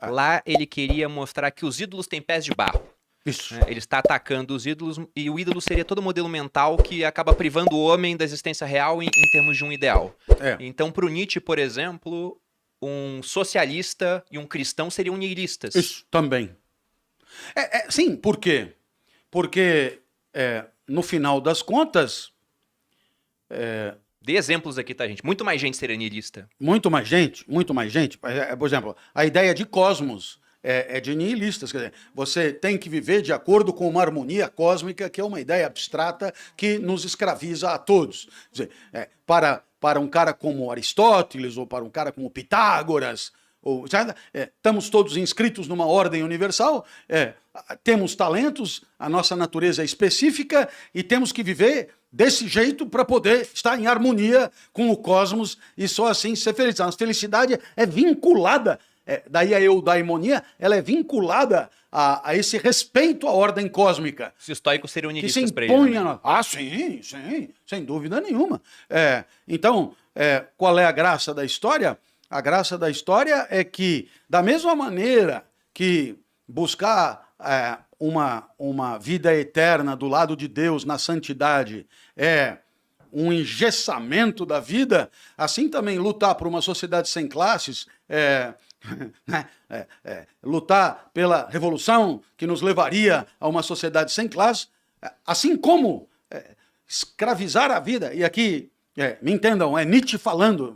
Lá ele queria mostrar que os ídolos têm pés de barro. Isso. Ele está atacando os ídolos, e o ídolo seria todo modelo mental que acaba privando o homem da existência real em termos de um ideal. Então, para o Nietzsche, por exemplo, um socialista e um cristão seriam nihilistas. Isso, também. Sim, por quê? Porque, no final das contas... Dê exemplos aqui, tá, gente? Muito mais gente seria nihilista. Muito mais gente, muito mais gente. Por exemplo, a ideia de cosmos é de nihilistas. Quer dizer, você tem que viver de acordo com uma harmonia cósmica, que é uma ideia abstrata que nos escraviza a todos. Quer dizer, para um cara como Aristóteles, ou para um cara como Pitágoras, estamos todos inscritos numa ordem universal, temos talentos, a nossa natureza é específica e temos que viver desse jeito para poder estar em harmonia com o cosmos e só assim ser feliz. A felicidade é vinculada, daí a eudaimonia, ela é vinculada a esse respeito à ordem cósmica. Os estoicos seriam nihilistas que se para impõe ele. Né? Sim, sem dúvida nenhuma. Então, qual é a graça da história? A graça da história é que, da mesma maneira que buscar uma vida eterna do lado de Deus na santidade é um engessamento da vida, assim também lutar por uma sociedade sem classes, lutar pela revolução que nos levaria a uma sociedade sem classes, assim como escravizar a vida, e aqui, me entendam, é Nietzsche falando,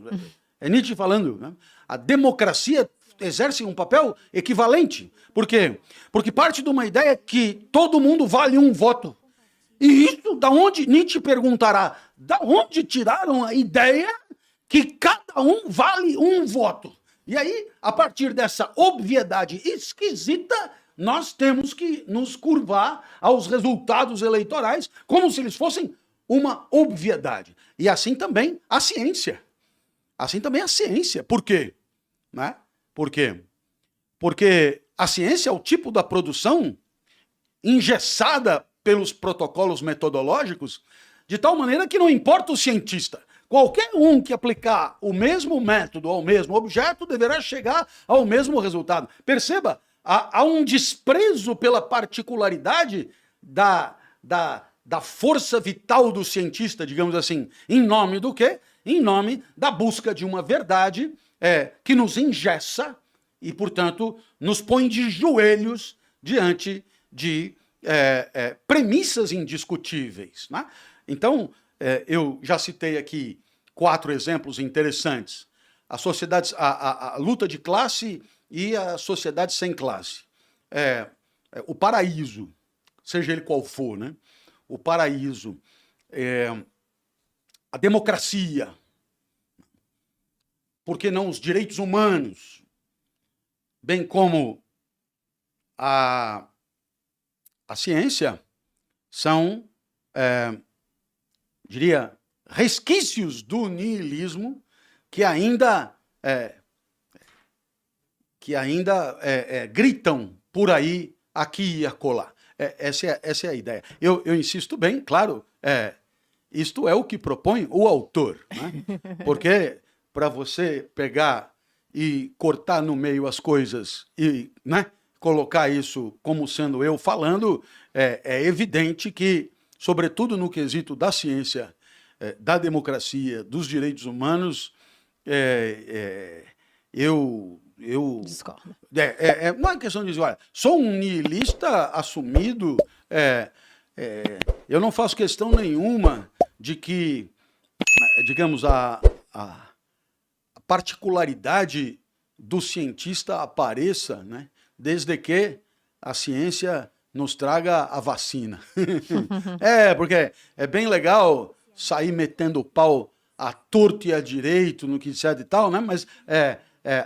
né? A democracia exerce um papel equivalente. Por quê? Porque parte de uma ideia que todo mundo vale um voto. E isso, da onde Nietzsche perguntará, da onde tiraram a ideia que cada um vale um voto? E aí, a partir dessa obviedade esquisita, nós temos que nos curvar aos resultados eleitorais como se eles fossem uma obviedade. E assim também a ciência. Por quê? Né? Por quê? Porque a ciência é o tipo da produção engessada pelos protocolos metodológicos, de tal maneira que não importa o cientista. Qualquer um que aplicar o mesmo método ao mesmo objeto deverá chegar ao mesmo resultado. Perceba, há um desprezo pela particularidade da força vital do cientista, digamos assim. Em nome do quê? Em nome da busca de uma verdade que nos engessa e, portanto, nos põe de joelhos diante de premissas indiscutíveis. Né? Então, eu já citei aqui 4 exemplos interessantes. A luta de classe e a sociedade sem classe. O paraíso, seja ele qual for, né? O paraíso, a democracia, por que não os direitos humanos, bem como a ciência, são, diria, resquícios do nihilismo que ainda gritam por aí, aqui e acolá. Essa é a ideia. Eu insisto bem, claro, isto é o que propõe o autor, né? Porque para você pegar e cortar no meio as coisas e, né, colocar isso como sendo eu falando, é evidente que, sobretudo no quesito da ciência, da democracia, dos direitos humanos, eu discordo. Não é questão de dizer, olha, sou um nihilista assumido, eu não faço questão nenhuma de que, digamos, a particularidade do cientista apareça, né, desde que a ciência nos traga a vacina. Porque é bem legal sair metendo o pau à torto e à direito no que disser e tal, né? Mas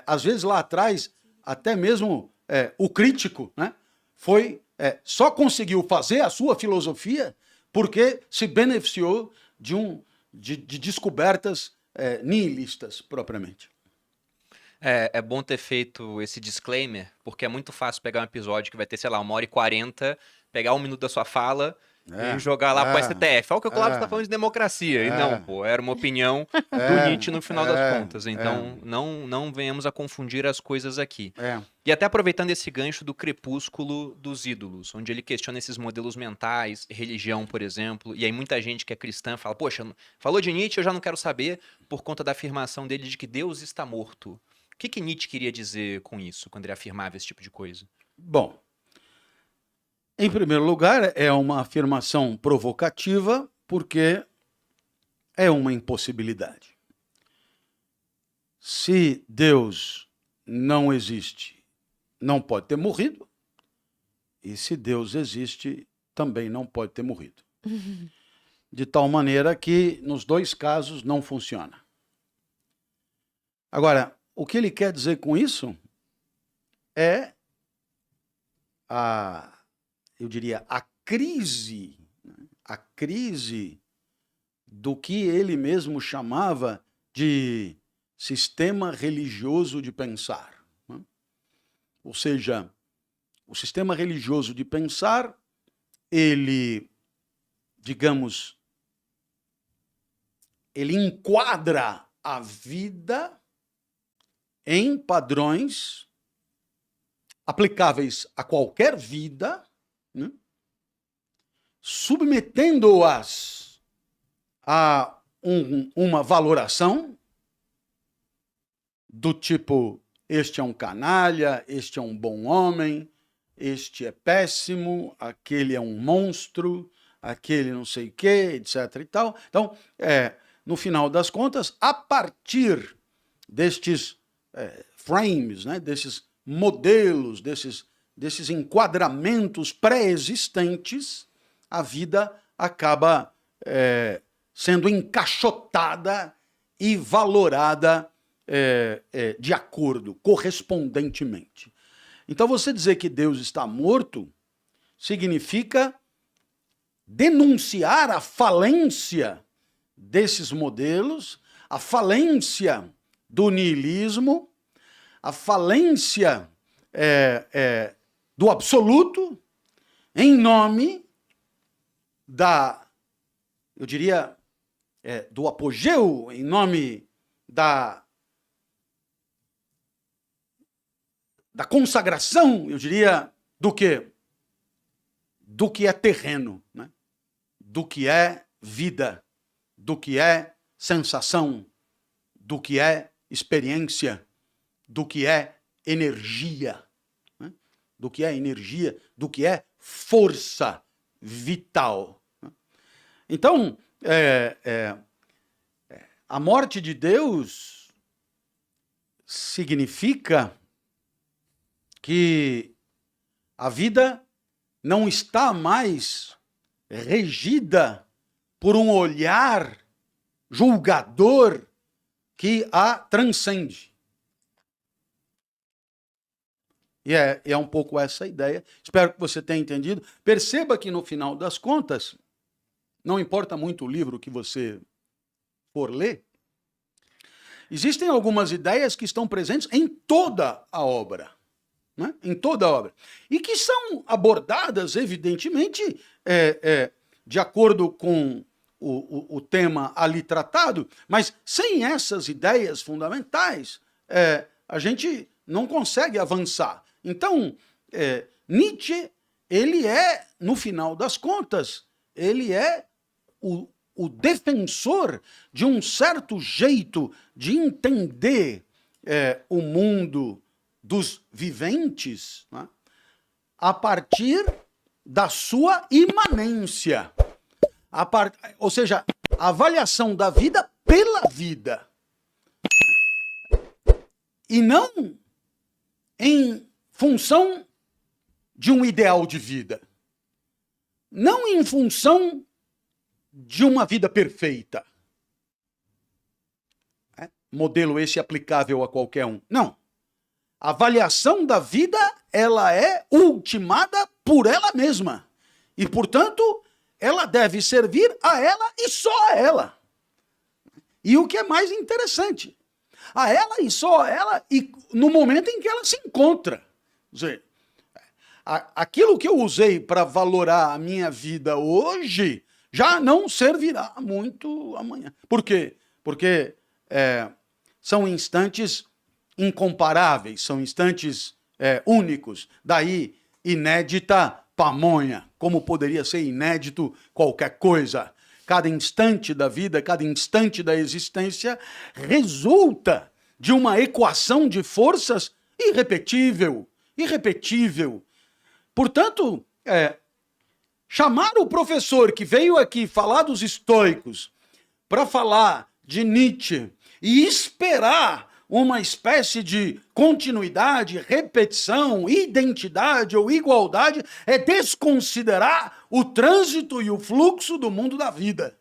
às vezes lá atrás, até mesmo o crítico, né, só conseguiu fazer a sua filosofia porque se beneficiou de descobertas nihilistas, propriamente. É bom ter feito esse disclaimer, porque é muito fácil pegar um episódio que vai ter, sei lá, 1h40, pegar 1 minuto da sua fala E jogar lá pro STF. Olha o que o Cláudio está falando de democracia. E não, pô, era uma opinião do Nietzsche no final das contas. Então, não venhamos a confundir as coisas aqui. E até aproveitando esse gancho do crepúsculo dos ídolos, onde ele questiona esses modelos mentais, religião, por exemplo, e aí muita gente que é cristã fala, poxa, falou de Nietzsche, eu já não quero saber, por conta da afirmação dele de que Deus está morto. O que Nietzsche queria dizer com isso, quando ele afirmava esse tipo de coisa? Bom, em primeiro lugar, é uma afirmação provocativa, porque é uma impossibilidade. Se Deus não existe, não pode ter morrido, e se Deus existe, também não pode ter morrido. De tal maneira que, nos dois casos, não funciona. Agora, o que ele quer dizer com isso é eu diria, a crise do que ele mesmo chamava de sistema religioso de pensar. Ou seja, o sistema religioso de pensar, ele, digamos, ele enquadra a vida em padrões aplicáveis a qualquer vida, né? Submetendo-as a uma valoração do tipo, este é um canalha, este é um bom homem, este é péssimo, aquele é um monstro, aquele não sei o quê, etc. e tal. Então, no final das contas, a partir destes frames, né, desses modelos, desses enquadramentos pré-existentes, a vida acaba sendo encaixotada e valorada de acordo, correspondentemente. Então, você dizer que Deus está morto significa denunciar a falência desses modelos, a falência do niilismo, a falência do absoluto, em nome eu diria, do apogeu, em nome da consagração, eu diria, do quê? Do que é terreno, né? Do que é vida, do que é sensação, do que é experiência, do que é energia, né? Do que é energia, do que é força vital. Então, a morte de Deus significa que a vida não está mais regida por um olhar julgador que a transcende. E é um pouco essa a ideia. Espero que você tenha entendido. Perceba que, no final das contas, não importa muito o livro que você for ler, existem algumas ideias que estão presentes em toda a obra. Né? Em toda a obra. E que são abordadas, evidentemente, de acordo com o tema ali tratado, mas sem essas ideias fundamentais, a gente não consegue avançar. Então, Nietzsche, ele é, no final das contas, ele é o defensor de um certo jeito de entender o mundo dos viventes, né, a partir da sua imanência. Ou seja, a avaliação da vida pela vida. E não em função de um ideal de vida. Não em função de uma vida perfeita. Modelo esse aplicável a qualquer um. Não. A avaliação da vida, ela é ultimada por ela mesma. E, portanto, ela deve servir a ela e só a ela. E o que é mais interessante, a ela e só a ela, e no momento em que ela se encontra. Quer dizer, aquilo que eu usei para valorar a minha vida hoje já não servirá muito amanhã. Por quê? Porque são instantes incomparáveis, são instantes únicos. Daí, inédita pamonha, como poderia ser inédito qualquer coisa. Cada instante da vida, cada instante da existência resulta de uma equação de forças irrepetível, irrepetível. Portanto, chamar o professor que veio aqui falar dos estoicos para falar de Nietzsche e esperar uma espécie de continuidade, repetição, identidade ou igualdade é desconsiderar o trânsito e o fluxo do mundo da vida.